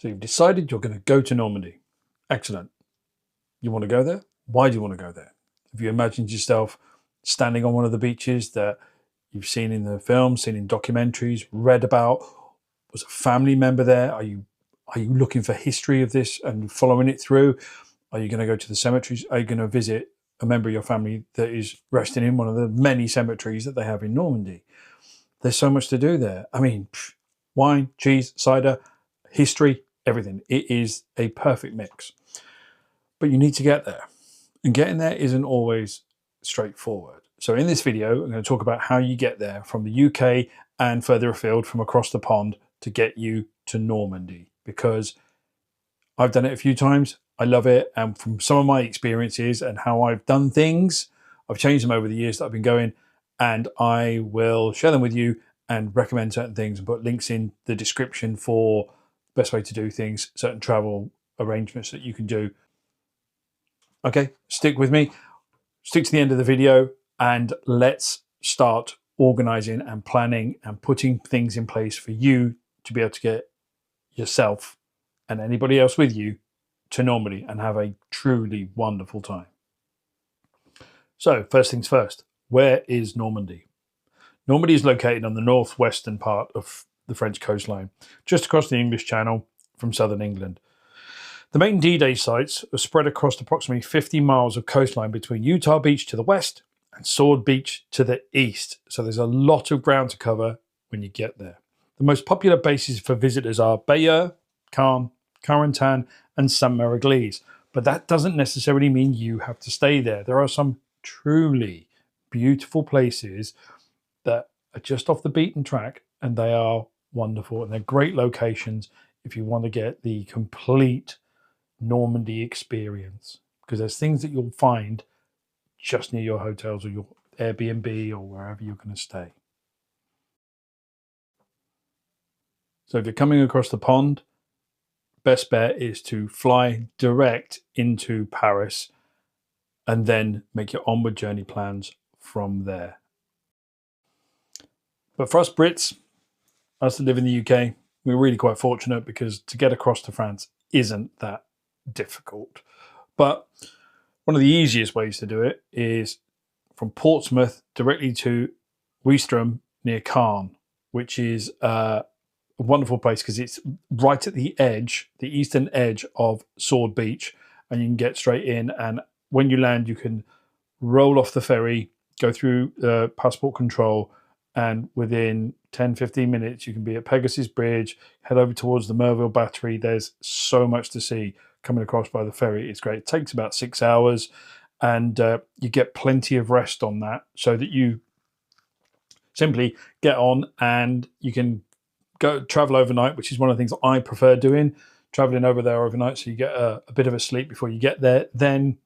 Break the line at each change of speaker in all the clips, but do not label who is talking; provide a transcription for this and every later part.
So you've decided you're going to go to Normandy. Excellent. You want to go there? Why do you want to go there? Have you imagined yourself standing on one of the beaches that you've seen in the films, seen in documentaries, read about? Was a family member there? Are you looking for history of this and following it through? Are you going to go to the cemeteries? Are you going to visit a member of your family that is resting in one of the many cemeteries that they have in Normandy? There's so much to do there. I mean, wine, cheese, cider, history, everything. It is a perfect mix. But you need to get there. And getting there isn't always straightforward. So in this video, I'm going to talk about how you get there from the UK and further afield from across the pond to get you to Normandy, because I've done it a few times. I love it. And from some of my experiences and how I've done things, I've changed them over the years that I've been going, and I will share them with you and recommend certain things and put links in the description for the best way to do things, certain travel arrangements that you can do. Okay, stick with me, stick to the end of the video, and let's start organizing and planning and putting things in place for you to be able to get yourself and anybody else with you to Normandy and have a truly wonderful time. So first things first, where is Normandy? Normandy is located on the northwestern part of the French coastline, just across the English Channel from southern England. The main D-Day sites are spread across approximately 50 miles of coastline between Utah Beach to the west and Sword Beach to the east. So there's a lot of ground to cover when you get there. The most popular bases for visitors are Bayeux, Caen, Carentan and Sainte-Mère-Église. But that doesn't necessarily mean you have to stay there. There are some truly beautiful places that are just off the beaten track, and they are wonderful. And they're great locations if you want to get the complete Normandy experience, because there's things that you'll find just near your hotels or your Airbnb or wherever you're going to stay. So if you're coming across the pond, best bet is to fly direct into Paris and then make your onward journey plans from there. But for us Brits, us that live in the UK, we're really quite fortunate because to get across to France isn't that difficult. But one of the easiest ways to do it is from Portsmouth directly to Ouistreham near Caen, which is a wonderful place because it's right at the edge, the eastern edge of Sword Beach, and you can get straight in. And when you land, you can roll off the ferry, go through passport control, and within 10-15 minutes you can be at Pegasus Bridge, head over towards the Maisy Battery. There's so much to see coming across by the ferry. It's great. It takes about 6 hours, and you get plenty of rest on that, so that you simply get on and you can go travel overnight, which is one of the things I prefer doing, traveling over there overnight, so you get a bit of a sleep before you get there. Then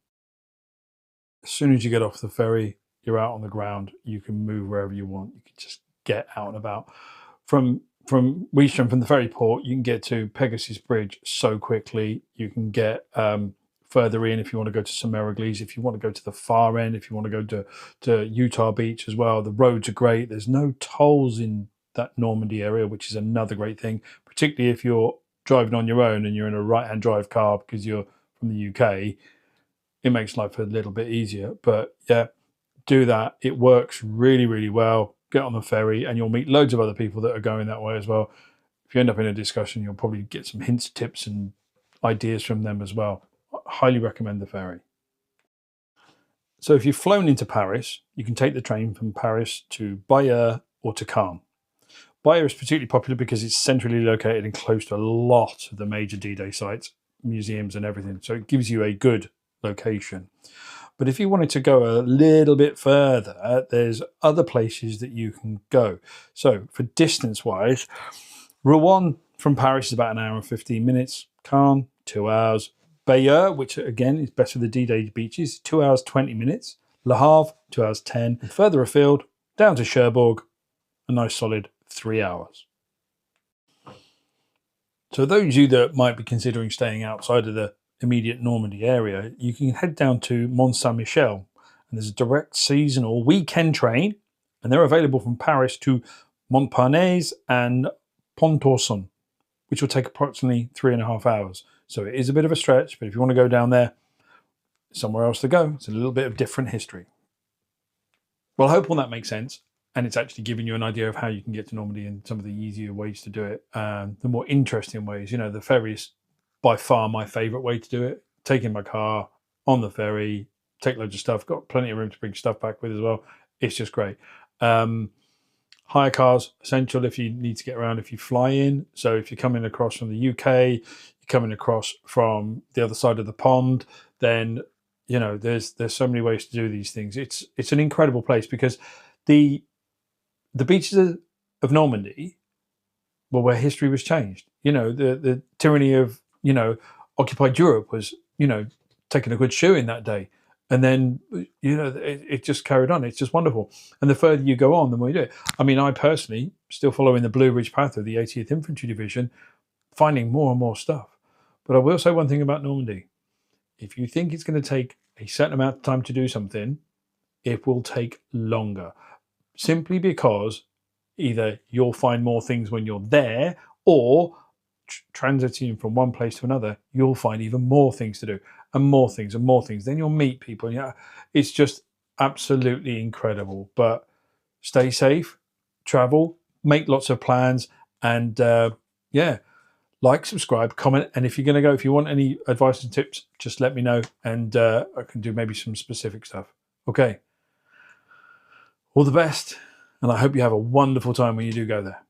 as soon as you get off the ferry, you're out on the ground. You can move wherever you want. You can just get out and about. From Ouistreham, from the ferry port, you can get to Pegasus Bridge so quickly. You can get further in if you want to go to Sainte-Mère-Église, if you want to go to the far end, if you want to go to Utah Beach as well. The roads are great. There's no tolls in that Normandy area, which is another great thing, particularly if you're driving on your own and you're in a right-hand drive car because you're from the UK. It makes life a little bit easier. But yeah, do that. It works really, really well. Get on the ferry and you'll meet loads of other people that are going that way as well. If you end up in a discussion, you'll probably get some hints, tips and ideas from them as well. I highly recommend the ferry. So if you've flown into Paris, you can take the train from Paris to Bayeux or to Caen. Bayeux is particularly popular because it's centrally located and close to a lot of the major D-Day sites, museums and everything. So it gives you a good location. But if you wanted to go a little bit further, there's other places that you can go. So for distance-wise, Rouen from Paris is about an hour and 15 minutes. Caen, 2 hours. Bayeux, which again is best for the D-Day beaches, 2 hours, 20 minutes. Le Havre, 2 hours, 10. And further afield, down to Cherbourg, a nice solid 3 hours. So those of you that might be considering staying outside of the immediate Normandy area, you can head down to Mont Saint-Michel, and there's a direct seasonal weekend train, and they're available from Paris to Montparnasse and Pontorson. which will take approximately 3.5 hours. So it is a bit of a stretch, but if you want to go down there, somewhere else to go. It's a little bit of different history. Well, I hope all that makes sense, and it's actually giving you an idea of how you can get to Normandy and some of the easier ways to do it. The more interesting ways, you know, the ferry is by far my favourite way to do it. Taking my car on the ferry, take loads of stuff, got plenty of room to bring stuff back with as well. It's just great. Hire cars, essential if you need to get around, if you fly in. So if you're coming across from the UK, you're coming across from the other side of the pond, then, you know, there's so many ways to do these things. It's an incredible place because the beaches of Normandy were where history was changed. You know, the tyranny of, you know, occupied Europe was, you know, taking a good shoe in that day. And then, you know, it just carried on. It's just wonderful. And the further you go on, the more you do it. I mean, I personally, still following the Blue Ridge path of the 80th Infantry Division, finding more and more stuff. But I will say one thing about Normandy. If you think it's going to take a certain amount of time to do something, it will take longer. Simply because either you'll find more things when you're there, or transiting from one place to another, you'll find even more things to do, and more things and more things. Then you'll meet people. Yeah, it's just absolutely incredible. But stay safe, travel, make lots of plans, and yeah, like, subscribe, comment, and if you're going to go, if you want any advice and tips, just let me know, and I can do maybe some specific stuff. Okay, all the best, and I hope you have a wonderful time when you do go there.